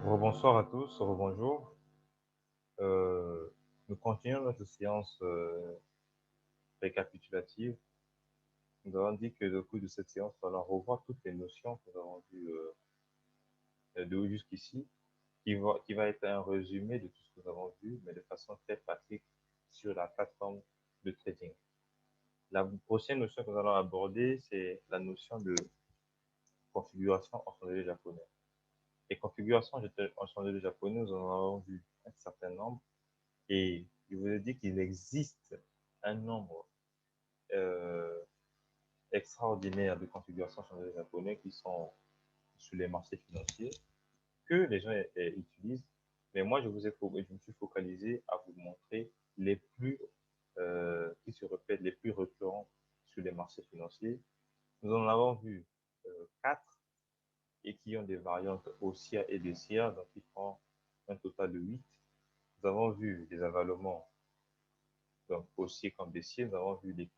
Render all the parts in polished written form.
Rebonsoir à tous, rebonjour. Nous continuons notre séance récapitulative. Nous avons dit que au cours de cette séance, nous allons revoir toutes les notions que nous avons vues de haut jusqu'ici, qui va être un résumé de tout ce que nous avons vu, mais de façon très pratique sur la plateforme de trading. La prochaine notion que nous allons aborder, c'est la notion de configuration en chandelier japonais. Les configurations en chandelier japonais, nous en avons vu un certain nombre. Et je vous ai dit qu'il existe un nombre euh, extraordinaire de configurations chandeliers japonais qui sont sur les marchés financiers, que les gens utilisent. Mais moi, je me suis focalisé à vous montrer les plus qui se répètent, les plus récurrents sur les marchés financiers. Nous en avons vu 4 et qui ont des variantes haussières et baissières, donc qui font un total de 8. Nous avons vu des avalements donc haussier comme baissier. Nous avons vu les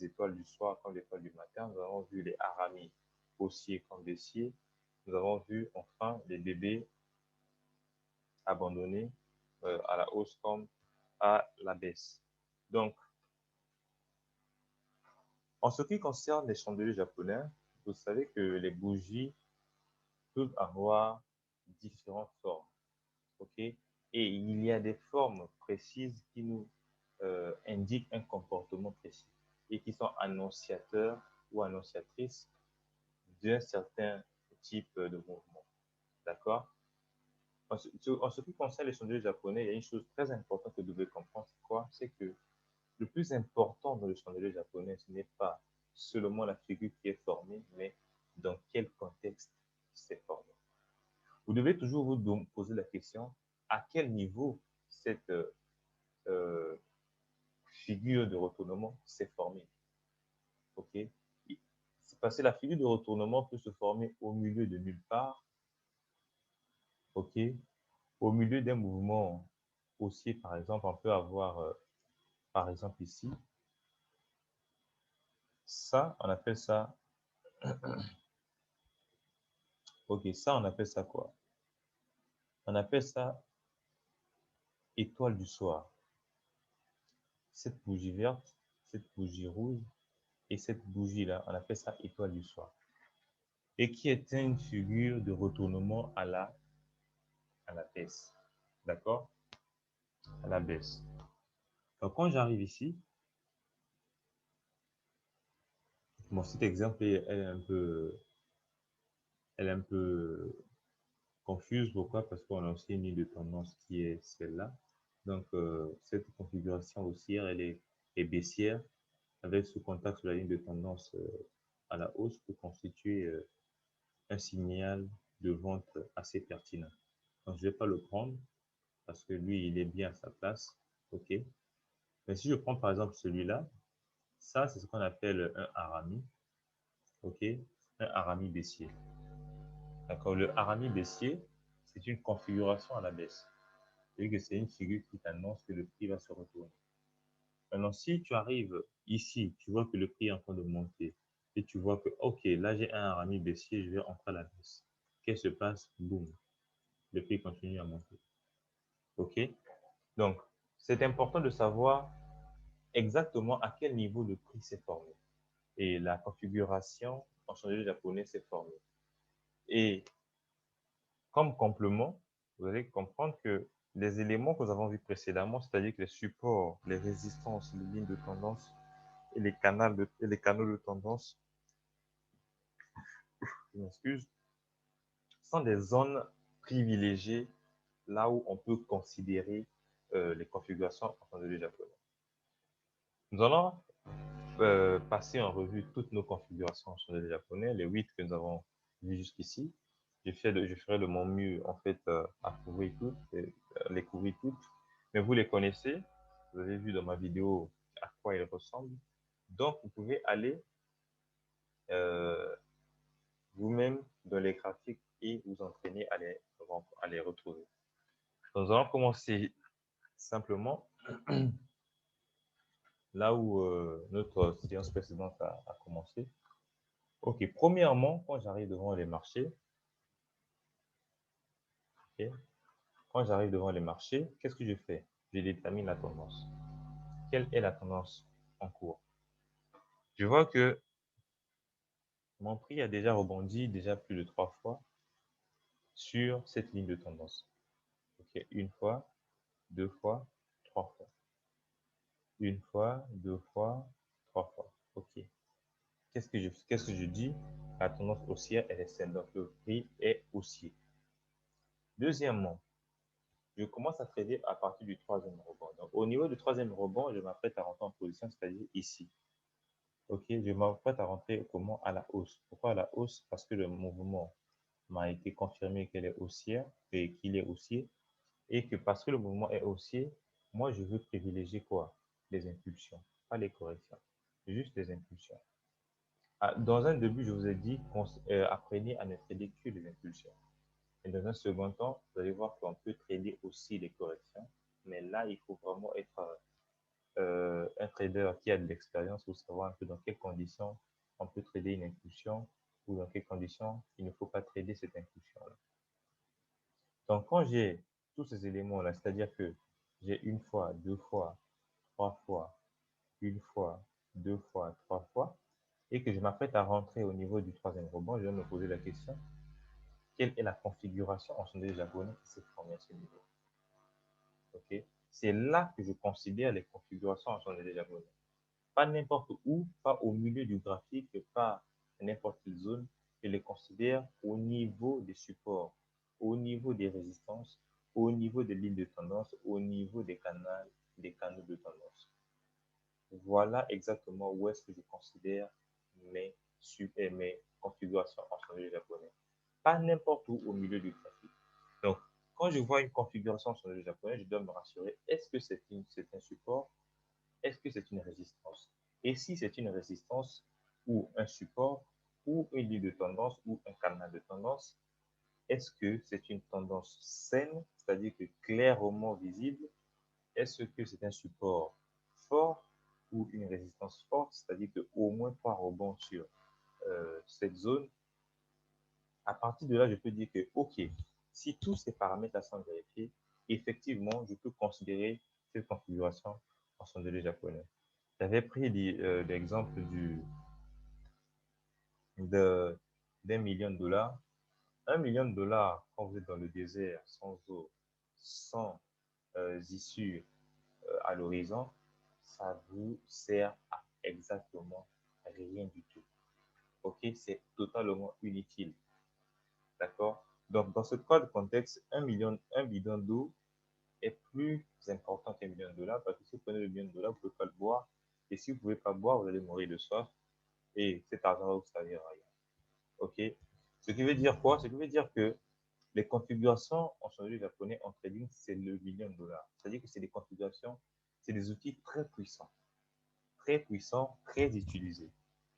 étoiles du soir comme l'étoile du matin. Nous avons vu les haramis haussiers comme baissier. Nous avons vu enfin les bébés abandonnés à la hausse comme à la baisse. Donc, en ce qui concerne les chandeliers japonais, vous savez que les bougies peuvent avoir différentes formes. OK? Et il y a des formes précises qui nous indiquent un comportement précis et qui sont annonciateurs ou annonciatrices d'un certain type de mouvement. D'accord? En ce qui concerne les chandeliers japonais, il y a une chose très importante que vous devez comprendre, c'est quoi? C'est que le plus important dans le chandelier japonais, ce n'est pas seulement la figure qui est formée, mais dans quel contexte c'est formé. Vous devez toujours vous poser la question, à quel niveau cette figure de retournement s'est formée. OK? C'est parce que la figure de retournement peut se former au milieu de nulle part, OK? Au milieu d'un mouvement haussier, par exemple, on peut avoir, par exemple ici, ça, on appelle ça, OK, ça, on appelle ça quoi? On appelle ça étoile du soir. Cette bougie verte, cette bougie rouge et cette bougie-là, on appelle ça étoile du soir. Et qui est une figure de retournement à la baisse. D'accord? À la baisse. Donc, quand j'arrive ici, bon, cet exemple, elle est un peu confuse. Pourquoi? Parce qu'on a aussi une ligne de tendance qui est celle-là. Donc, cette configuration haussière, est baissière avec ce contact sur la ligne de tendance à la hausse pour constituer un signal de vente assez pertinent. Donc, je ne vais pas le prendre parce que lui, il est bien à sa place. OK? Mais si je prends par exemple celui-là, ça, c'est ce qu'on appelle un harami. OK? Un harami baissier. D'accord? Le harami baissier, c'est une configuration à la baisse. C'est-à-dire que c'est une figure qui t'annonce que le prix va se retourner. Maintenant, si tu arrives ici, tu vois que le prix est en train de monter et tu vois que, OK, là, j'ai un harami baissier, je vais entrer à la baisse. Qu'est-ce qui se passe? Boum, le prix continue à monter. OK? Donc, c'est important de savoir exactement à quel niveau le prix s'est formé et la configuration en chandelier japonais s'est formée. Et comme complément, vous allez comprendre que les éléments que nous avons vus précédemment, c'est-à-dire que les supports, les résistances, les lignes de tendance et les canaux de tendance, je m'excuse, sont des zones privilégiées là où on peut considérer les configurations en chandelier japonais. Nous allons passer en revue toutes nos configurations en chandelier japonais, les 8 que nous avons vues jusqu'ici. Je ferai de mon mieux en fait à couvrir toutes, les couvrir toutes, mais vous les connaissez, vous avez vu dans ma vidéo à quoi ils ressemblent. Donc vous pouvez aller vous-même dans les graphiques et vous entraîner à les retrouver. Donc, nous allons commencer simplement là où notre séance précédente a commencé. OK, premièrement, quand j'arrive devant les marchés, Ok. Quand j'arrive devant les marchés, qu'est-ce que je fais? Je détermine la tendance. Quelle est la tendance en cours? Je vois que mon prix a déjà rebondi déjà plus de 3 fois sur cette ligne de tendance. Ok, une fois, 2 fois, 3 fois. Une fois, 2 fois, 3 fois. Ok. Qu'est-ce que je dis? La tendance haussière, elle est saine. Donc, le prix est haussier. Deuxièmement, je commence à trader à partir du troisième rebond. Donc, au niveau du troisième rebond, je m'apprête à rentrer en position, c'est-à-dire ici. Ok, je m'apprête à rentrer comment? À la hausse. Pourquoi à la hausse? Parce que le mouvement m'a été confirmé qu'elle est haussière et qu'il est haussier. Et que parce que le mouvement est haussier, moi, je veux privilégier quoi? Les impulsions, pas les corrections. Juste les impulsions. Dans un début, je vous ai dit apprenez à ne trader que les impulsions. Et dans un second temps, vous allez voir qu'on peut trader aussi les corrections. Mais là, il faut vraiment être un trader qui a de l'expérience pour savoir un peu dans quelles conditions on peut trader une impulsion ou dans quelles conditions il ne faut pas trader cette impulsion-là. Donc, quand j'ai tous ces éléments-là, c'est-à-dire que j'ai une fois, 2 fois, 3 fois, une fois, 2 fois, 3 fois, et que je m'apprête à rentrer au niveau du troisième rebond, je vais me poser la question, quelle est la configuration en chandelier japonais qui s'est formée à ce niveau? Okay? C'est là que je considère les configurations en chandelier japonais. Pas n'importe où, pas au milieu du graphique, pas à n'importe quelle zone. Je les considère au niveau des supports, au niveau des résistances, au niveau des lignes de tendance, au niveau des canaux de tendance. Voilà exactement où est-ce que je considère mes configurations en chandelier japonais. Pas n'importe où au milieu du graphique. Donc, quand je vois une configuration en chandelier japonais, je dois me rassurer, est-ce que c'est un support? Est-ce que c'est une résistance? Et si c'est une résistance ou un support ou une ligne de tendance ou un canal de tendance, est-ce que c'est une tendance saine, c'est-à-dire que clairement visible? Est-ce que c'est un support fort ou une résistance forte, c'est-à-dire qu'au moins 3 rebonds sur cette zone? À partir de là, je peux dire que, OK, si tous ces paramètres sont vérifiés, effectivement, je peux considérer cette configuration en chandelier japonais. J'avais pris l'exemple d'un million de dollars. 1 million de dollars, quand vous êtes dans le désert, sans eau, sans issue à l'horizon, ça vous sert à exactement rien du tout. OK, c'est totalement inutile. D'accord? Donc, dans ce cas de contexte, un bidon d'eau est plus important qu'un million de dollars parce que si vous prenez le million de dollars, vous ne pouvez pas le boire. Et si vous ne pouvez pas boire, vous allez mourir de soif. Et cet argent va vous servir à rien. OK? Ce qui veut dire quoi? Ce qui veut dire que les configurations en chandelier japonais en trading, c'est le million de dollars. C'est-à-dire que c'est des configurations, c'est des outils très puissants, très utilisés.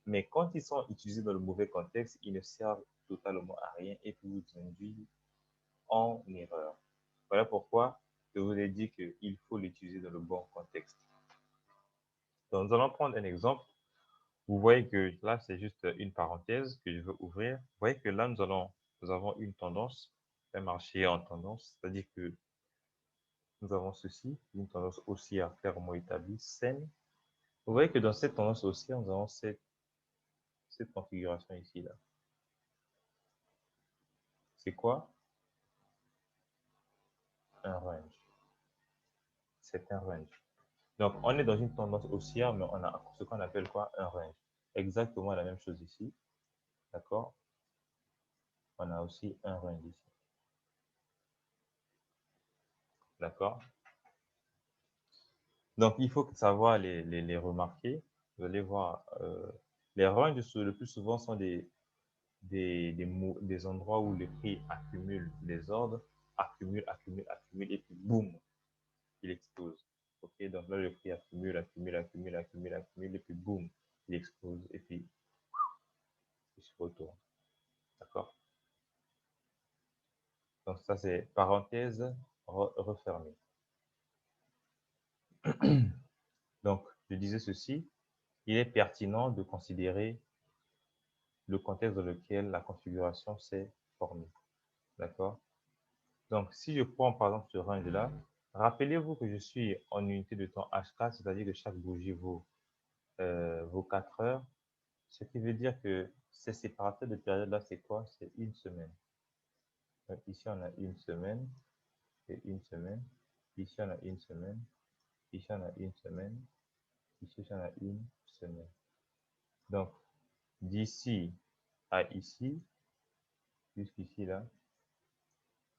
Mais quand ils sont utilisés dans le mauvais contexte, ils ne servent totalement à rien et puis vous induisent en erreur. Voilà pourquoi je vous ai dit qu'il faut l'utiliser dans le bon contexte. Donc, nous allons prendre un exemple. Vous voyez que là, c'est juste une parenthèse que je veux ouvrir. Vous voyez que là, nous avons une tendance, un marché en tendance, c'est-à-dire que nous avons ceci, une tendance haussière clairement établie, saine. Vous voyez que dans cette tendance haussière, nous avons cette configuration ici, là. C'est quoi? Un range. C'est un range. Donc, on est dans une tendance haussière, mais on a ce qu'on appelle quoi? Un range. Exactement la même chose ici. D'accord? On a aussi un range ici. D'accord? Donc, il faut savoir les remarquer. Vous allez voir, les ranges, le plus souvent, sont des endroits où le prix accumule des ordres, accumule, et puis boum, il explose. Ok, donc là, le prix accumule, et puis boum, il explose, et puis il se retourne. D'accord? Donc ça, c'est parenthèse refermée. Donc, je disais ceci, il est pertinent de considérer le contexte dans lequel la configuration s'est formée. D'accord? Donc, si je prends par exemple ce range-là, rappelez-vous que je suis en unité de temps H4, c'est-à-dire que chaque bougie vaut 4 heures, ce qui veut dire que ces séparateurs de période-là, c'est quoi? C'est une semaine. Donc, ici, on a une semaine et une semaine. Ici, on a une semaine. Ici, on a une semaine. Ici, on a une semaine. Donc, d'ici à ici, jusqu'ici, là,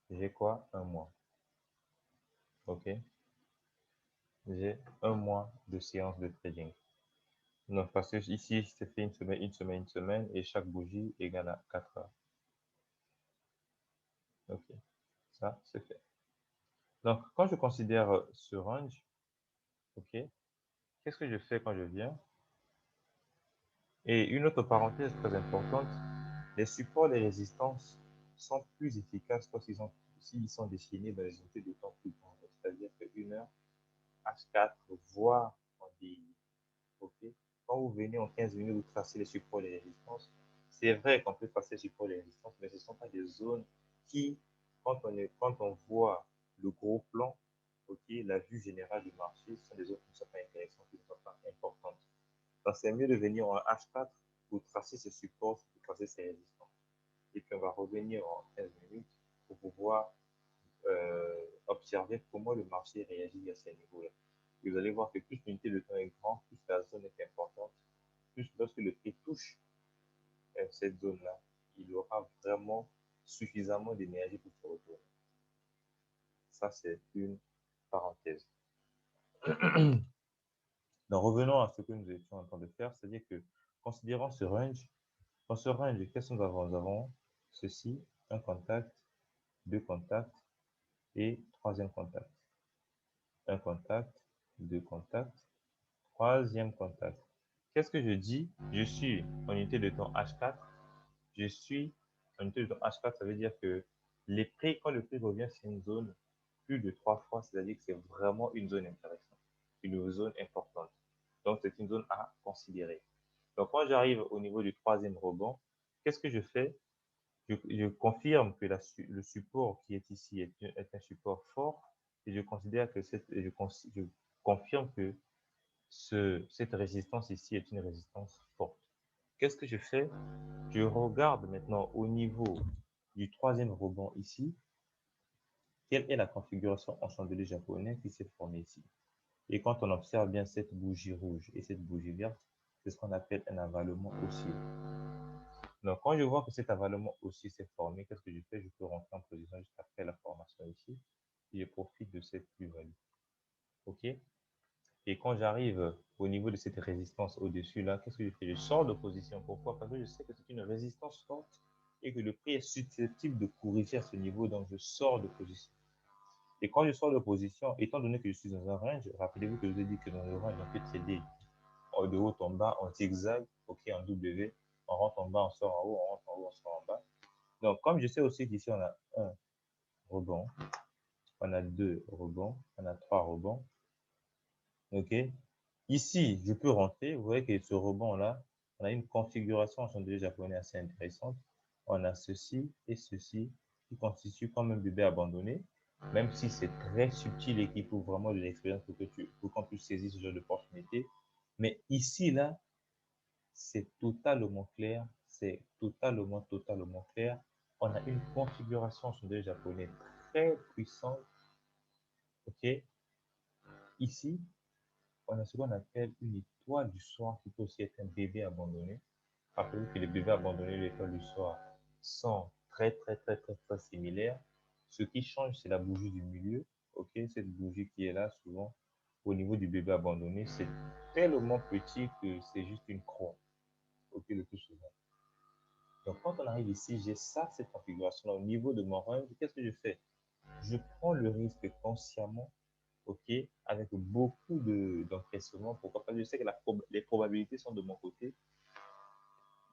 j'ai quoi? Un mois. OK? J'ai un mois de séance de trading. Donc, parce que ici, c'est fait une semaine, une semaine, une semaine, et chaque bougie égale à 4 heures. OK, ça, c'est fait. Donc, quand je considère ce range, OK, qu'est-ce que je fais quand je viens? Et une autre parenthèse très importante, les supports, les résistances sont plus efficaces s'ils sont dessinés dans les unités de temps plus grandes, c'est-à-dire que 1 heure, H4, voire en DI. OK? Quand vous venez en 15 minutes, vous tracez les supports et les résistances. C'est vrai qu'on peut tracer les supports et les résistances, mais ce ne sont pas des zones qui, quand on voit le gros plan, OK, la vue générale du marché, ce sont des zones qui ne sont pas intéressantes, qui ne sont pas importantes. Donc, c'est mieux de venir en H4 pour tracer ces supports, pour tracer ces résistances. Et puis, on va revenir en 15 minutes pour pouvoir observer comment le marché réagit à ces niveaux-là. Et vous allez voir que plus l'unité de temps est grande, plus la zone est importante, plus lorsque le prix touche cette zone-là, il aura vraiment suffisamment d'énergie pour se retourner. Ça, c'est une parenthèse. Donc, revenons à ce que nous étions en train de faire, c'est-à-dire que, considérant ce range, dans ce range, qu'est-ce que nous avons? Nous avons ceci, un contact, deux contacts et troisième contact. Un contact, deux contacts, troisième contact. Qu'est-ce que je dis? Je suis en unité de temps H4. Je suis en unité de temps H4, ça veut dire que les prix, quand le prix revient sur une zone plus de 3 fois, c'est-à-dire que c'est vraiment une zone intéressante, une zone importante. Donc, c'est une zone à considérer. Donc, quand j'arrive au niveau du troisième rebond, qu'est-ce que je fais? Je confirme que le support qui est ici est un support fort et je considère que je confirme que cette résistance ici est une résistance forte. Qu'est-ce que je fais? Je regarde maintenant au niveau du troisième rebond ici, quelle est la configuration en chandelier japonais qui s'est formée ici. Et quand on observe bien cette bougie rouge et cette bougie verte, c'est ce qu'on appelle un avalement haussier. Donc, quand je vois que cet avalement haussier s'est formé, qu'est-ce que je fais? Je peux rentrer en position juste après la formation ici et je profite de cette plus-value. OK? Et quand j'arrive au niveau de cette résistance au-dessus là, qu'est-ce que je fais? Je sors de position. Pourquoi? Parce que je sais que c'est une résistance forte et que le prix est susceptible de corriger à ce niveau, donc je sors de position. Et quand je sors de position, étant donné que je suis dans un range, rappelez-vous que je vous ai dit que dans le range, on peut trader de haut en bas, en zigzag, ok, en W, on rentre en bas, on sort en haut, on rentre en haut, on sort en bas. Donc, comme je sais aussi qu'ici, on a un rebond, on a deux rebonds, on a trois rebonds, ok. Ici, je peux rentrer, vous voyez que ce rebond-là, on a une configuration en chandelier japonais assez intéressante. On a ceci et ceci qui constituent comme un bébé abandonné, même si c'est très subtil et qu'il faut vraiment de l'expérience pour qu'on puisse saisir ce genre d'opportunité. Mais ici, là, c'est totalement clair, c'est totalement clair. On a une configuration en chandelier japonais très puissante, ok. Ici, on a ce qu'on appelle une étoile du soir qui peut aussi être un bébé abandonné. Rappelez-vous que les bébés abandonnés et l'étoile du soir sont très similaires. Ce qui change, c'est la bougie du milieu. Ok, cette bougie qui est là, souvent, au niveau du bébé abandonné, c'est tellement petit que c'est juste une croix. Ok, le plus souvent. Donc, quand on arrive ici, j'ai ça, cette configuration-là au niveau de mon range. Qu'est-ce que je fais? Je prends le risque consciemment, ok, avec beaucoup d'encaissement. Pourquoi? Parce que je sais que les probabilités sont de mon côté.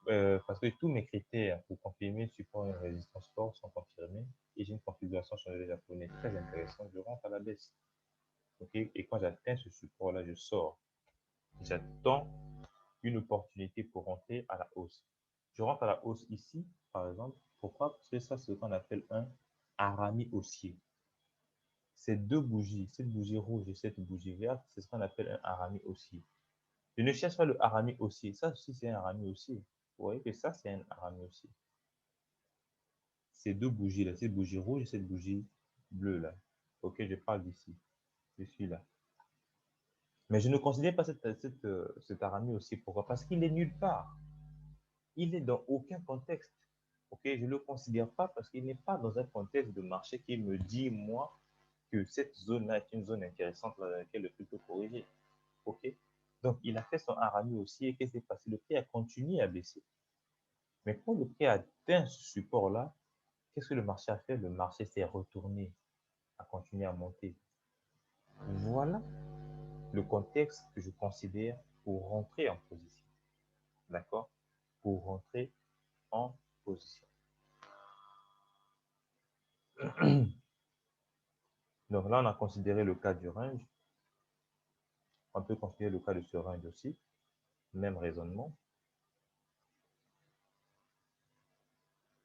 Parce que tous mes critères pour confirmer support et résistance forte sont confirmés et j'ai une configuration sur le japonais très intéressante. Je rentre à la baisse. Ok, et quand j'atteins ce support-là, je sors. J'attends une opportunité pour rentrer à la hausse. Je rentre à la hausse ici, par exemple. Pourquoi? Parce que ça, c'est ce qu'on appelle un Arami haussier. Ces deux bougies, cette bougie rouge et cette bougie verte, c'est ce qu'on appelle un Arami haussier. Je ne cherche pas le Arami haussier. Ça aussi, c'est un Arami haussier. Vous voyez que ça, c'est un Arami haussier. Ces deux bougies-là, cette bougie rouge et cette bougie bleue-là. Ok, je parle d'ici. Je suis là. Mais je ne considère pas cet Arami haussier. Pourquoi? Parce qu'il est nulle part. Il n'est dans aucun contexte. Ok, je ne le considère pas parce qu'il n'est pas dans un contexte de marché qui me dit, moi, que cette zone-là est une zone intéressante dans laquelle le prix peut corriger. Ok, donc il a fait son Arami aussi et qu'est-ce qui s'est passé? Le prix a continué à baisser. Mais quand le prix a atteint ce support-là, qu'est-ce que le marché a fait? Le marché s'est retourné, a continué à monter. Voilà le contexte que je considère pour rentrer en position. D'accord? Pour rentrer en position. Donc là, on a considéré le cas du range. On peut considérer le cas de ce range aussi. Même raisonnement.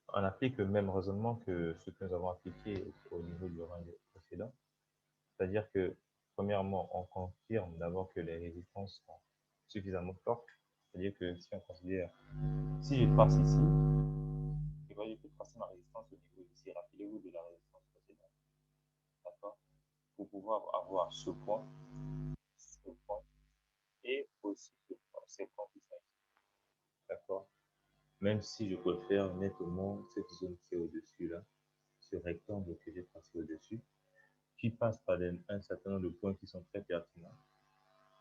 On applique le même raisonnement que ce que nous avons appliqué au niveau du range précédent. C'est-à-dire que, premièrement, on confirme d'abord que les résistances sont suffisamment fortes. C'est-à-dire que si on considère, si je trace ici, je peux tracer ma résistance au niveau ici. Rappelez-vous de la résistance précédente. D'accord? Pour pouvoir avoir ce point et aussi ce point, ces points qui sont ici. D'accord? Même si je préfère nettement cette zone qui est au-dessus là, ce rectangle que j'ai tracé au-dessus, qui passe par un certain nombre de points qui sont très pertinents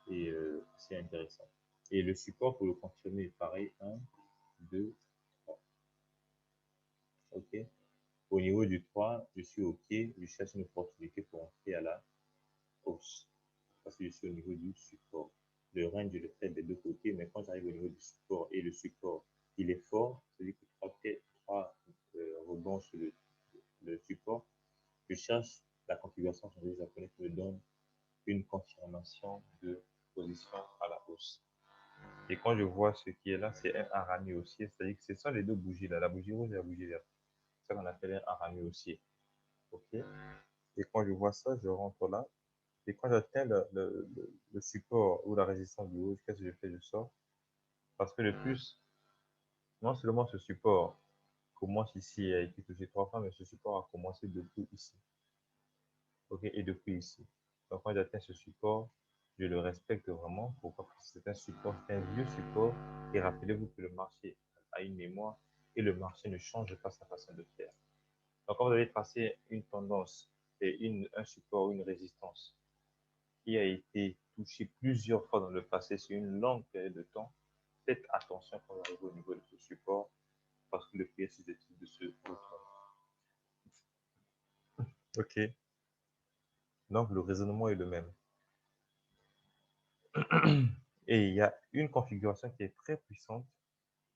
et c'est intéressant. Et le support, pour le confirmer, est pareil, 1, 2, 3. OK. Au niveau du 3, je suis OK, je cherche une opportunité pour entrer à la hausse, parce que je suis au niveau du support. Le range, je le fais des deux côtés, mais quand j'arrive au niveau du support et le support, il est fort, c'est-à-dire que 3 rebonds sur le support, je cherche la configuration japonaise qui me donne une confirmation de position à la hausse. Et quand je vois ce qui est là, c'est un Arami haussier, c'est-à-dire que ce sont les deux bougies là, la bougie rouge et la bougie verte. C'est ça qu'on appelle un Arami haussier. OK? Et quand je vois ça, je rentre là. Et quand j'atteins le support ou la résistance du rouge, qu'est-ce que je fais? Je sors. Parce que le plus, non seulement ce support commence ici et a été touché 3 fois, mais ce support a commencé depuis ici. OK? Et depuis ici. Donc quand j'atteins ce support, je le respecte vraiment. Pourquoi? Parce que c'est un support, c'est un vieux support. Et rappelez-vous que le marché a une mémoire et le marché ne change pas sa façon de faire. Donc quand vous avez tracé une tendance et un support ou une résistance qui a été touché plusieurs fois dans le passé sur une longue période de temps, faites attention quand vous arrivez au niveau de ce support parce que le prix est susceptible de se retourner. OK. Donc le raisonnement est le même. Et il y a une configuration qui est très puissante,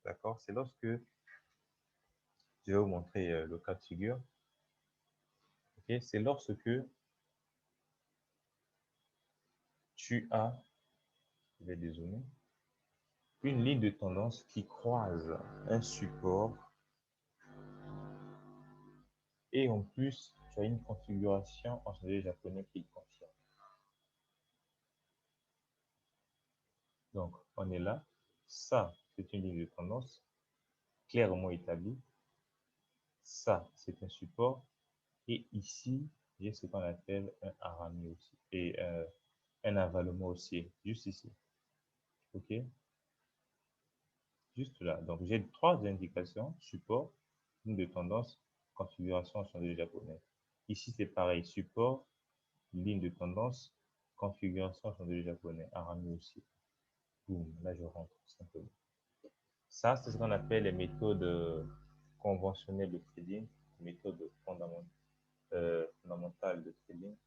d'accord? C'est lorsque, je vais vous montrer le cas de figure, ok? C'est lorsque tu as, je vais dézoomer, une ligne de tendance qui croise un support et en plus, tu as une configuration en chandelier japonais qui le confirme. Donc, on est là. Ça, c'est une ligne de tendance clairement établie. Ça, c'est un support. Et ici, j'ai ce qu'on appelle un harami aussi. Et un avalement haussier, juste ici. OK? Juste là. Donc, j'ai 3 indications, support, ligne de tendance, configuration en chandelier japonais. Ici, c'est pareil, support, ligne de tendance, configuration en chandelier japonais, harami aussi. Boum, là, je rentre simplement. Ça, c'est ce qu'on appelle les méthodes conventionnelles de trading, méthodes fondamentales de trading.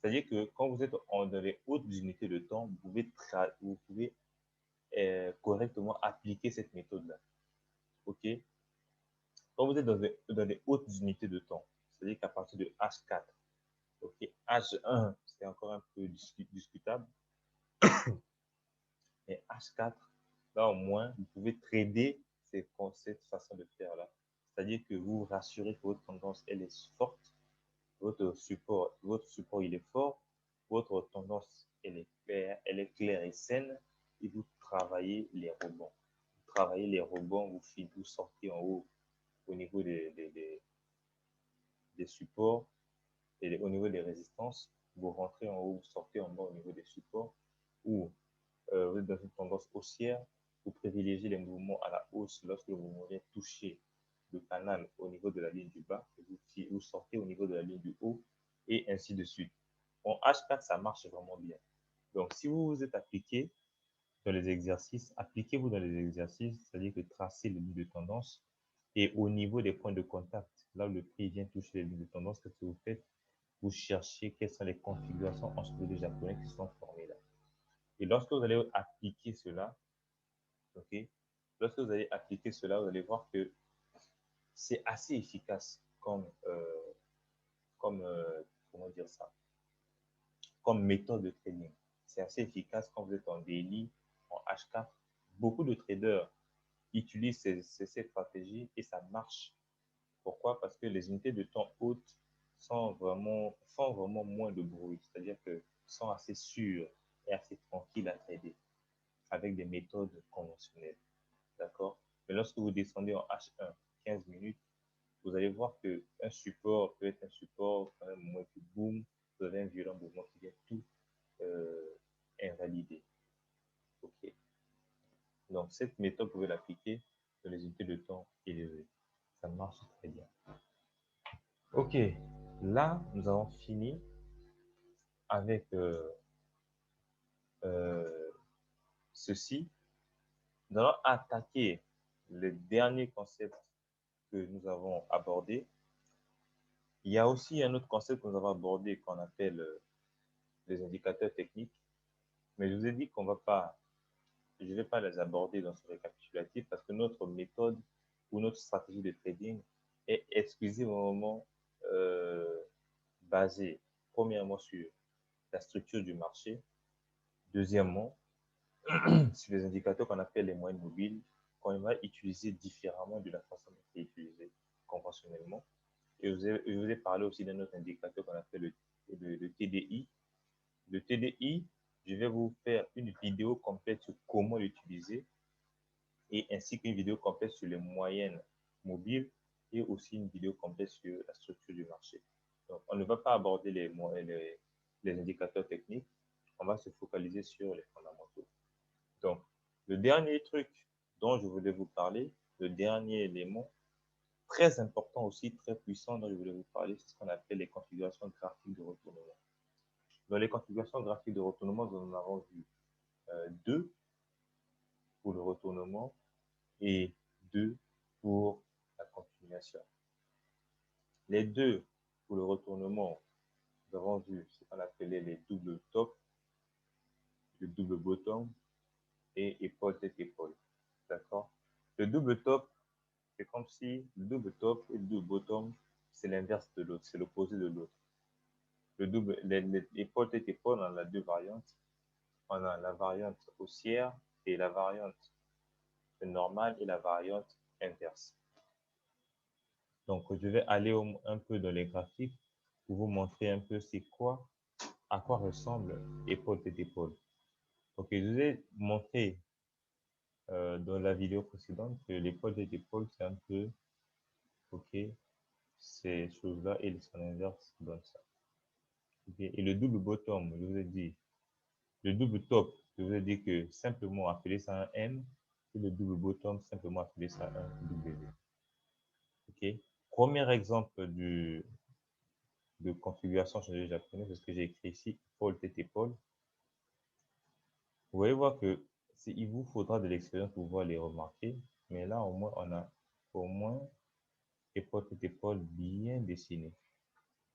C'est-à-dire que quand vous êtes dans les hautes unités de temps, vous pouvez correctement appliquer cette méthode-là. OK? Quand vous êtes dans les hautes unités de temps, c'est-à-dire qu'à partir de H4, OK, H1, c'est encore un peu discutable, mais H4, là au moins, vous pouvez trader cette façon de faire-là. c'est-à-dire que vous vous rassurez que votre tendance, elle est forte, votre support, il est fort, votre tendance, elle est claire et saine, et vous travaillez les rebonds. Vous travaillez les rebonds, vous sortez en haut au niveau des supports, et au niveau des résistances, vous rentrez en haut, vous sortez en bas au niveau des supports, ou vous êtes dans une tendance haussière, vous privilégiez les mouvements à la hausse lorsque vous mouvement toucher le canal au niveau de la ligne du bas, et vous sortez au niveau de la ligne du haut, et ainsi de suite. En H4, ça marche vraiment bien. Donc, si vous vous êtes appliqué dans les exercices, appliquez-vous dans les exercices, c'est-à-dire que tracez les lignes de tendance, et au niveau des points de contact, là où le prix vient toucher les lignes de tendance, qu'est-ce que vous faites? Vous cherchez quelles sont les configurations en de japonais qui sont formées là. Et lorsque vous allez appliquer cela, ok, lorsque vous allez appliquer cela, vous allez voir que c'est assez efficace comme comment dire ça, comme méthode de trading. C'est assez efficace quand vous êtes en daily, en H4. Beaucoup de traders utilisent ces stratégies et ça marche. Pourquoi? Parce que les unités de temps hautes font vraiment moins de bruit, c'est-à-dire que sont assez sûres et assez tranquilles à trader avec des méthodes conventionnelles. D'accord? Mais lorsque vous descendez en H1, 15 minutes, vous allez voir qu'un support peut être un support, quand même, moins que boum, vous avez un violent mouvement qui vient tout invalider. OK? Donc, cette méthode, vous pouvez l'appliquer sur les unités de temps élevées. Ça marche très bien. OK. Là, nous avons fini avec ceci. Nous allons attaquer le dernier concept que nous avons abordé. Il y a aussi un autre concept que nous avons abordé qu'on appelle les indicateurs techniques. Mais je vous ai dit qu'on va pas, je ne vais pas les aborder dans ce récapitulatif parce que notre méthode ou notre stratégie de trading est exclusivement euh, basée, premièrement, sur la structure du marché, deuxièmement, sur les indicateurs qu'on appelle les moyennes mobiles, qu'on va utiliser différemment de la façon dont c'est utilisé conventionnellement. Et je vous ai parlé aussi d'un autre indicateur qu'on appelle le TDI. Le TDI, je vais vous faire une vidéo complète sur comment l'utiliser et ainsi qu'une vidéo complète sur les moyennes mobiles et aussi une vidéo complète sur la structure du marché. Donc, on ne va pas aborder les indicateurs techniques, on va se focaliser sur les fondamentaux. Donc, le dernier truc dont je voulais vous parler, le dernier élément, très important aussi, très puissant dont je voulais vous parler, c'est ce qu'on appelle les configurations graphiques de retournement. Dans les configurations graphiques de retournement, nous en avons vu deux pour le retournement et deux pour la continuation. Les deux pour le retournement, nous avons vu ce qu'on appelait les doubles top, le double bottom et épaule tête épaule. D'accord? Le double top, c'est comme si le double top et le double bottom, c'est l'inverse de l'autre, c'est l'opposé de l'autre. L'épaule tête épaule, on a deux variantes. On a la variante haussière et la variante normale et la variante inverse. Donc, je vais aller un peu dans les graphiques pour vous montrer un peu c'est quoi, à quoi ressemble épaule tête épaule. Ok, je vous ai montré dans la vidéo précédente que l'épaule tête épaule, c'est un peu, ok, ces choses-là et son inverse donne ça. Okay. Et le double bottom, je vous ai dit, le double top, je vous ai dit que simplement appeler ça un M et le double bottom, simplement appeler ça un W. Ok. Premier exemple de configuration changée japonais, c'est ce que j'ai écrit ici, épaule tête épaule. Vous voyez voir que il vous faudra de l'expérience pour pouvoir les remarquer, mais là au moins on a au moins épaule tête épaule bien dessiné.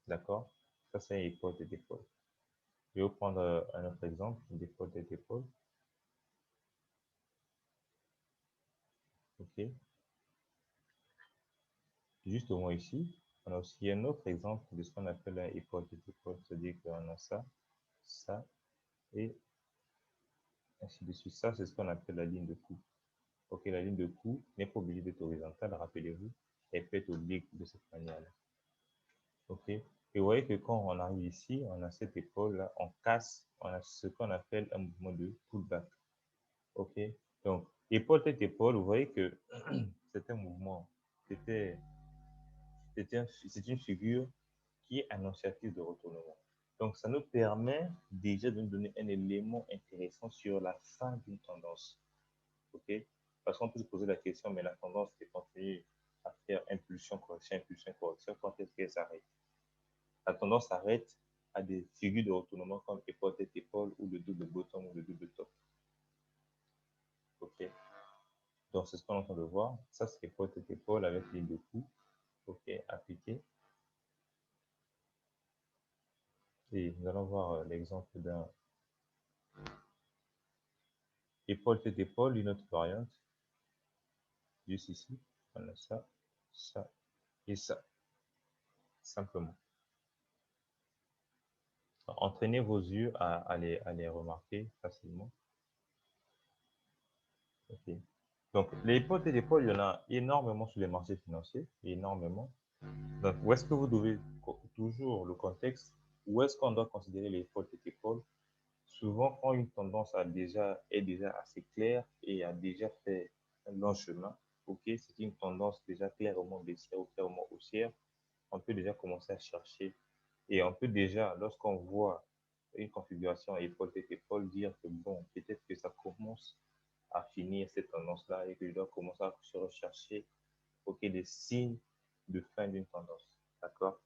D'accord? Ça c'est épaule tête épaule. Je vais vous prendre un autre exemple d'épaule tête épaule. Ok. Juste au moins ici, on a aussi un autre exemple de ce qu'on appelle un épaule tête épaule, c'est-à-dire qu'on a ça, ça et ainsi de suite. Ça c'est ce qu'on appelle la ligne de coupe. Ok, la ligne de coupe n'est pas obligée d'être horizontale, rappelez-vous. elle peut être oblique de cette manière-là. OK? Et vous voyez que quand on arrive ici, on a cette épaule-là, on casse, on a ce qu'on appelle un mouvement de pullback. OK? Donc, épaule, tête, épaule, vous voyez que c'est un mouvement, c'est une figure qui est annonciatrice de retournement. Donc, ça nous permet déjà de nous donner un élément intéressant sur la fin d'une tendance. OK? Parce qu'on peut se poser la question, mais la tendance est continue à faire impulsion, correction, quand est-ce qu'elle s'arrête? La tendance s'arrête à des figures de retournement comme épaule, tête, épaule, ou le double bottom ou le double top. OK? Donc, c'est ce qu'on est en train de voir. Ça, c'est épaule, tête, épaule avec ligne de cou. OK? Appliqué. Et nous allons voir l'exemple d'un épaule, tête, épaule, une autre variante. Juste ici, on a ça, ça et ça. Simplement. Entraînez vos yeux à les remarquer facilement. OK. Donc, les épaule, tête, épaule, il y en a énormément sur les marchés financiers, énormément. Donc, où est-ce que vous devez toujours le contexte, où est-ce qu'on doit considérer les épaules, tête, épaule? Souvent, quand une tendance est déjà assez claire et a déjà fait un long chemin, OK, c'est une tendance déjà clairement baissière ou clairement haussière, on peut déjà commencer à chercher et on peut déjà, lorsqu'on voit une configuration épaule, tête, épaule, dire que bon, peut-être que ça commence à finir cette tendance-là et que je dois commencer à se rechercher, OK, des signes de fin d'une tendance. D'accord?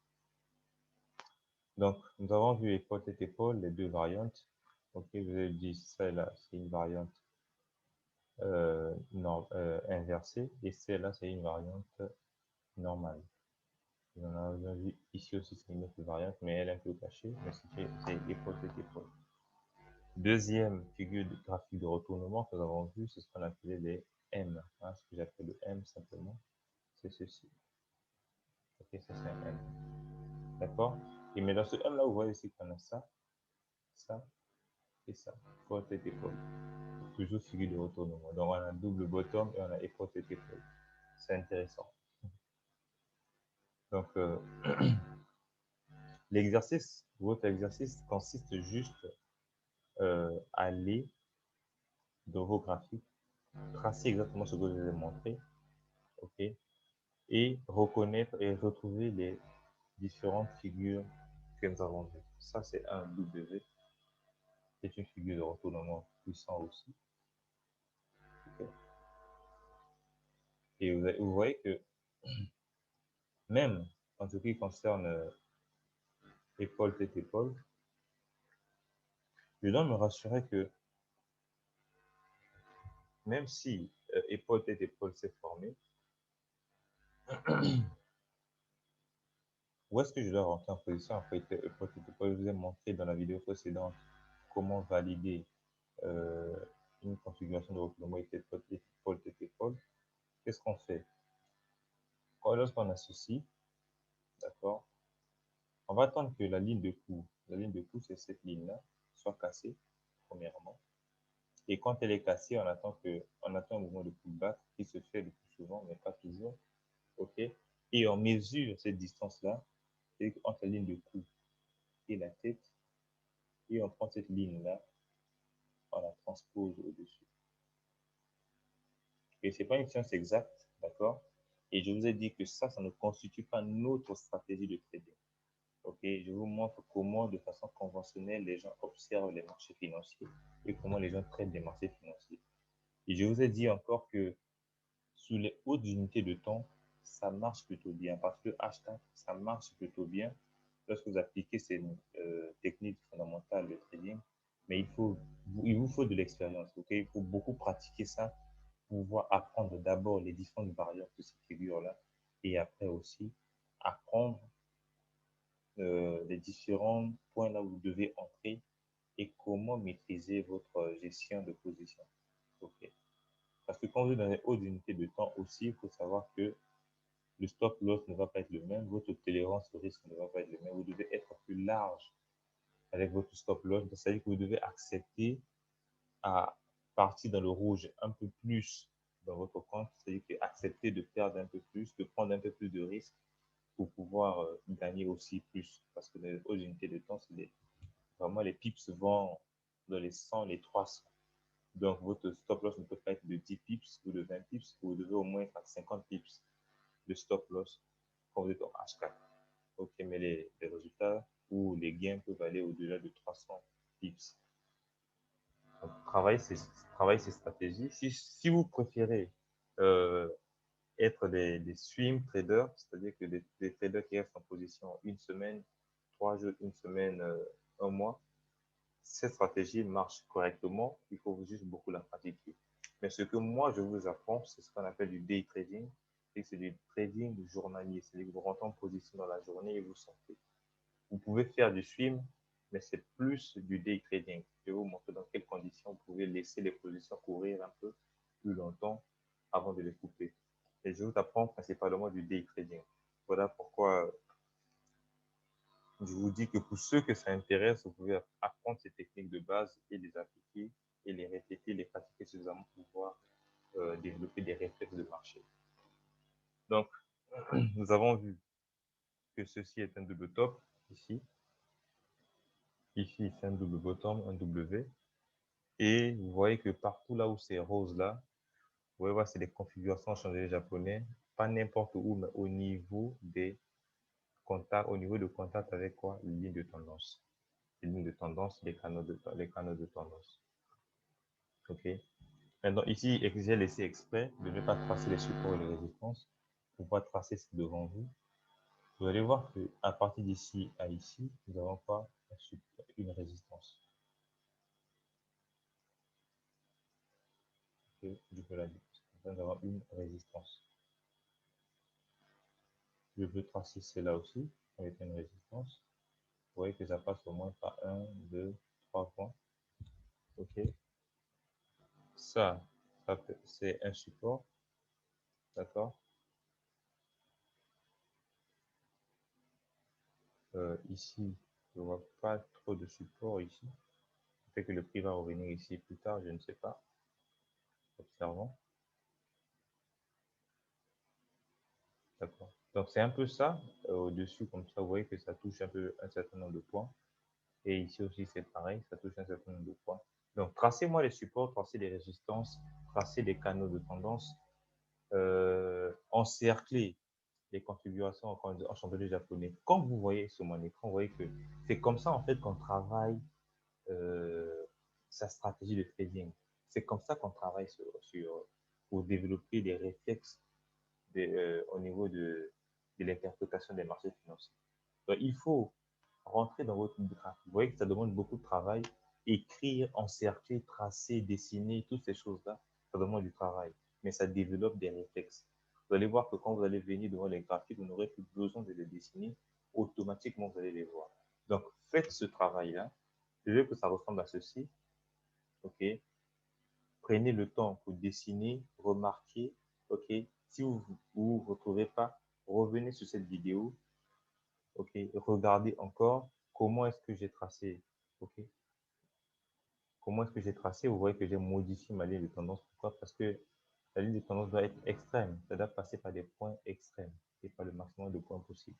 Donc, nous avons vu épaule, tête, épaule, les deux variantes. OK, vous avez dit celle-là, c'est une variante inversée et celle-là, c'est une variante normale. On a vu ici aussi, c'est une autre variante, mais elle est un peu cachée, mais c'est épaule, tête, épaule. Deuxième figure de graphique de retournement que nous avons vu, c'est ce qu'on appelait les M. Hein, ce que j'appelle le M simplement, c'est ceci. Ok, ça c'est un M. D'accord? Et mais dans ce M là, vous voyez ici qu'on a ça, ça et ça. Épaule, tête, épaule. Toujours figure de retournement. Donc on a double bottom et on a épaule, tête, épaule. C'est intéressant. Donc l'exercice, votre exercice consiste juste à aller dans vos graphiques, tracer exactement ce que je vous ai montré, ok, et reconnaître et retrouver les différentes figures que nous avons vues. Ça, c'est un W. C'est une figure de retournement puissant aussi. Okay. Et vous voyez que même en ce qui concerne épaule, tête, épaule, je dois me rassurer que même si épaule, tête, épaule s'est formé, où est-ce que je dois rentrer en position après épaule, tête, épaule? Je vous ai montré dans la vidéo précédente comment valider une configuration de retournement épaule, tête, épaule. Qu'est-ce qu'on fait? Lorsqu'on associe, d'accord, on va attendre que la ligne de coup, c'est cette ligne-là, soit cassée, premièrement. Et quand elle est cassée, on attend un mouvement de pullback qui se fait le plus souvent, mais pas toujours. OK? Et on mesure cette distance-là, entre la ligne de coup et la tête, et on prend cette ligne-là, on la transpose au-dessus. Et ce n'est pas une science exacte, d'accord? Et je vous ai dit que ça ne constitue pas notre stratégie de trading. Ok, je vous montre comment, de façon conventionnelle, les gens observent les marchés financiers et comment les gens traitent des marchés financiers. Et je vous ai dit encore que sous les hautes unités de temps, ça marche plutôt bien parce que hashtag, ça marche plutôt bien lorsque vous appliquez ces techniques fondamentales de trading. Mais il vous faut de l'expérience. Ok, il faut beaucoup pratiquer ça pour pouvoir apprendre d'abord les différentes variantes de ces figures-là et après aussi apprendre les différents points là où vous devez entrer et comment maîtriser votre gestion de position. Okay. Parce que quand vous êtes dans les hautes unités de temps aussi, il faut savoir que le stop loss ne va pas être le même, votre tolérance au risque ne va pas être le même. Vous devez être plus large avec votre stop loss. C'est-à-dire que vous devez accepter à partir dans le rouge un peu plus dans votre compte, c'est-à-dire que accepter de perdre un peu plus, de prendre un peu plus de risques pour pouvoir gagner aussi plus. Parce que les hautes unités de temps, vraiment les pips vont dans les 100, les 300. Donc, votre stop loss ne peut pas être de 10 pips ou de 20 pips. Vous devez au moins être à 50 pips de stop loss quand vous êtes en H4. OK, mais les résultats ou les gains peuvent aller au-delà de 300 pips. Donc, travaillez ces stratégies. Si vous préférez euh, être des swing traders, c'est-à-dire que des traders qui restent en position une semaine, 3 jours, une semaine, un mois, cette stratégie marche correctement. Il faut juste beaucoup la pratiquer. Mais ce que moi, je vous apprends, c'est ce qu'on appelle du day trading. C'est du trading journalier. C'est-à-dire que vous rentrez en position dans la journée et vous sortez. Vous pouvez faire du swim, mais c'est plus du day trading. Je vais vous montrer dans quelles conditions vous pouvez laisser les positions courir un peu plus longtemps avant de les couper. Et je vous apprends principalement du day trading. Voilà pourquoi je vous dis que pour ceux que ça intéresse, vous pouvez apprendre ces techniques de base et les appliquer et les répéter, les pratiquer suffisamment pour pouvoir développer des réflexes de marché. Donc, nous avons vu que ceci est un double top ici. Ici, c'est un double bottom, un W. Et vous voyez que partout là où c'est rose là, vous voyez voir, c'est des configurations en chandelier japonais, pas n'importe où, mais au niveau des contacts, au niveau de contact avec quoi? Les lignes de tendance. Les lignes de tendance, les canaux de tendance. OK? Maintenant, ici, j'ai laissé exprès de ne pas tracer les supports et les résistances pour pouvoir tracer ce devant vous. Vous allez voir qu'à partir d'ici à ici, nous avons pas une résistance. Okay? Je peux la dire. Nous avons une résistance. Je peux tracer celle-là aussi avec une résistance. Vous voyez que ça passe au moins par 1, 2, 3 points. OK? Ça c'est un support. D'accord? Ici, je ne vois pas trop de support ici. Peut-être que le prix va revenir ici plus tard, je ne sais pas. Observons. D'accord. Donc c'est un peu ça. Au-dessus, comme ça, vous voyez que ça touche un peu un certain nombre de points. Et ici aussi, c'est pareil, ça touche un certain nombre de points. Donc tracez-moi les supports, tracez les résistances, tracez les canaux de tendance, encerclez les configurations en chandelier japonais. Comme vous voyez sur mon écran, vous voyez que c'est comme ça en fait qu'on travaille sa stratégie de trading. C'est comme ça qu'on travaille pour développer des réflexes au niveau de l'interprétation des marchés financiers. Donc, il faut rentrer dans votre graphique. Vous voyez que ça demande beaucoup de travail. Écrire, encercler, tracer, dessiner, toutes ces choses-là, ça demande du travail. Mais ça développe des réflexes. Vous allez voir que quand vous allez venir devant les graphiques, vous n'aurez plus besoin de les dessiner. Automatiquement, vous allez les voir. Donc, faites ce travail-là. Je veux que ça ressemble à ceci. OK? Prenez le temps pour dessiner, remarquer. OK? Si vous ne vous retrouvez pas, revenez sur cette vidéo. OK? Regardez encore comment est-ce que j'ai tracé. OK? Comment est-ce que j'ai tracé? Vous voyez que j'ai modifié ma ligne de tendance. Pourquoi? Parce que la ligne de tendance doit être extrême. Ça doit passer par des points extrêmes et pas le maximum de points possible.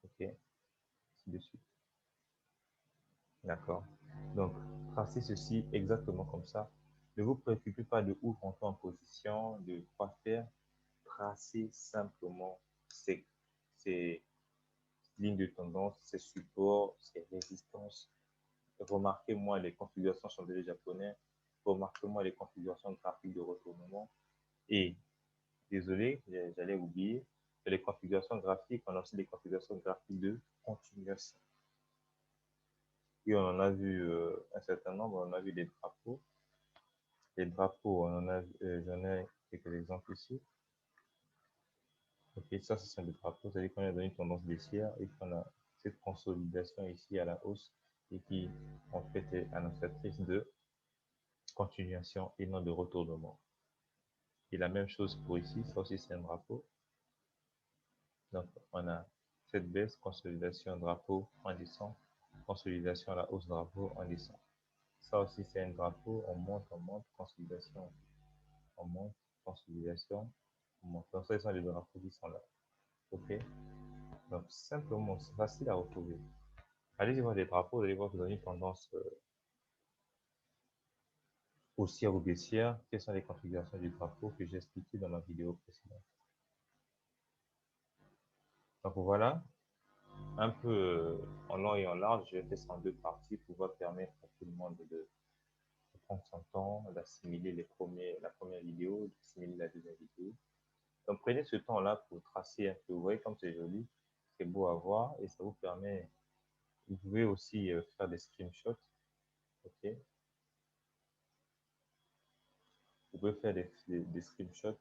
OK? Ainsi de suite. D'accord? Donc, tracez ceci exactement comme ça. Ne vous préoccupez pas de où rentrer en position, de quoi faire. Tracez simplement ces lignes de tendance, ces supports, ces résistances. Remarquez-moi les configurations chandelier japonais. Remarquez-moi les configurations graphiques de retournement. Et, désolé, j'allais oublier, les configurations graphiques, on a aussi des configurations graphiques de continuation. Et on en a vu un certain nombre, on a vu des drapeaux. Les drapeaux, j'en ai quelques exemples ici. Ok, ça, ce sont des drapeaux, c'est-à-dire qu'on est dans une tendance baissière et qu'on a cette consolidation ici à la hausse et qui, en fait, est annonciatrice de continuation et non de retournement. Et la même chose pour ici, ça aussi, c'est un drapeau. Donc, on a cette baisse, consolidation, drapeau en descend, consolidation à la hausse, drapeau en descend. Ça aussi, c'est un drapeau, on monte, consolidation, on monte, consolidation. Bon, donc, ça, ce sont les drapeaux qui sont là. OK? Donc, simplement, c'est facile à retrouver. Allez-y voir les drapeaux, vous allez voir que vous avez une tendance haussière ou baissière. Quelles sont les configurations du drapeau que j'ai expliqué dans ma vidéo précédente. Donc, voilà. Un peu en long et en large, je vais faire ça en deux parties pour pouvoir permettre à tout le monde de prendre son temps, d'assimiler la première vidéo, d'assimiler la deuxième vidéo. Donc prenez ce temps-là pour tracer un peu. Vous voyez comme c'est joli, c'est beau à voir et ça vous permet, vous pouvez aussi faire des screenshots. Ok, vous pouvez faire des screenshots.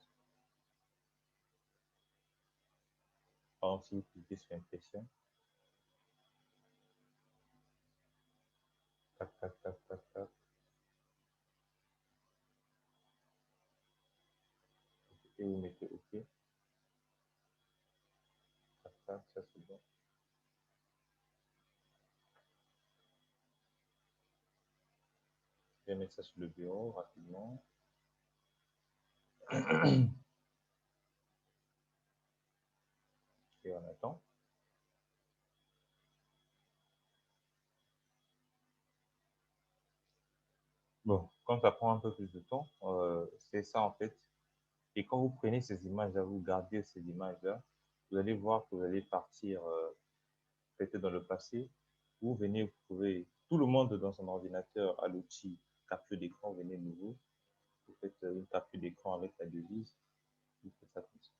Par exemple, si vous cliquez sur impression, tac, tac, tac, tac, tac, et vous mettez OK, tac, tac, ça c'est bon. Je vais mettre ça sur le bureau rapidement. Et on attend. Bon, quand ça prend un peu plus de temps, c'est ça en fait. Et quand vous prenez ces images-là, vous gardez ces images-là, vous allez voir que vous allez partir peut-être dans le passé. Vous venez, vous pouvez, tout le monde dans son ordinateur a l'outil capture d'écran, venez nouveau. Vous faites une capture d'écran avec la devise. Vous faites ça comme ça.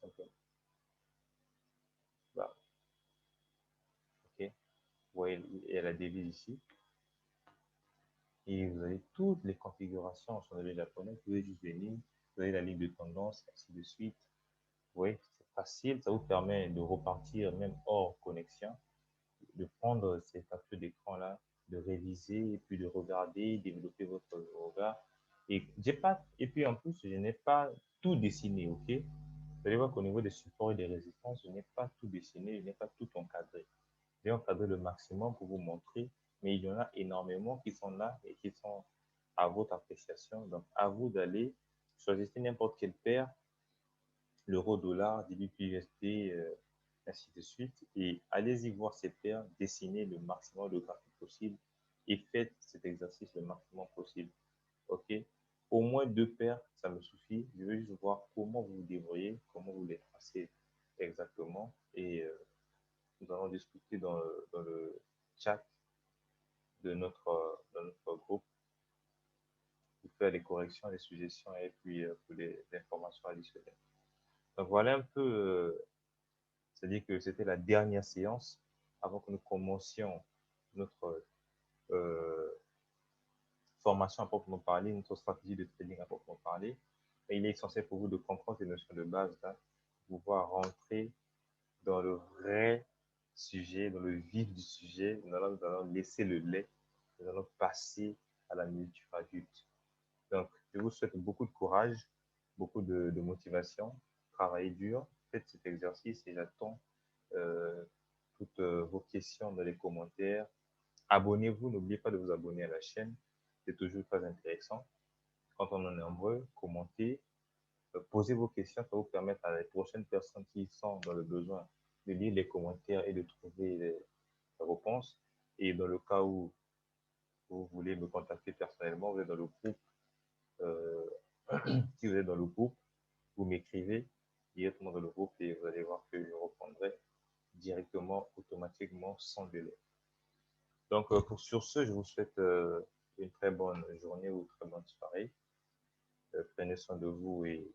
Simplement. Voilà. OK. Vous voyez, il y a la devise ici. Et vous avez toutes les configurations sur le japonais. Vous pouvez juste venir. Vous avez la ligne de tendance, ainsi de suite. Oui, c'est facile. Ça vous permet de repartir même hors connexion, de prendre ces captures d'écran-là, de réviser et puis de regarder, développer votre regard. Et puis en plus, je n'ai pas tout dessiné, ok? Vous allez voir qu'au niveau des supports et des résistances, je n'ai pas tout dessiné, je n'ai pas tout encadré. J'ai encadré le maximum pour vous montrer, mais il y en a énormément qui sont là et qui sont à votre appréciation. Donc, à vous d'aller choisir n'importe quelle paire, l'euro, dollar, GBP, USD, ainsi de suite. Et allez-y voir ces paires, dessinez le maximum de graphiques possible et faites cet exercice le maximum possible. OK? Au moins deux paires, ça me suffit. Je veux juste voir comment vous vous débrouillez, comment vous les tracez exactement. Et nous allons discuter dans le chat de notre groupe pour faire les corrections, les suggestions et puis pour les informations additionnelles. Donc voilà un peu c'est-à-dire que c'était la dernière séance avant que nous commencions notre formation à proprement parler, notre stratégie de trading à proprement parler. Et il est essentiel pour vous de comprendre ces notions de base là, pour pouvoir rentrer dans le vrai sujet, dans le vif du sujet. Nous allons laisser le lait, nous allons passer à la minute du adulte. Donc, je vous souhaite beaucoup de courage, beaucoup de motivation, travaillez dur, faites cet exercice et j'attends euh, toutes vos questions dans les commentaires. Abonnez-vous, n'oubliez pas de vous abonner à la chaîne, c'est toujours très intéressant. Quand on est nombreux, commentez, posez vos questions, ça va vous permettre à les prochaines personnes qui sont dans le besoin de lire les commentaires et de trouver les réponses. Et dans le cas où vous voulez me contacter personnellement, vous êtes dans le groupe. Euh, si vous êtes dans le groupe, vous m'écrivez directement dans le groupe et vous allez voir que je répondrai directement, automatiquement, sans délai. Donc, sur ce, je vous souhaite une très bonne journée ou une très bonne soirée. Prenez soin de vous et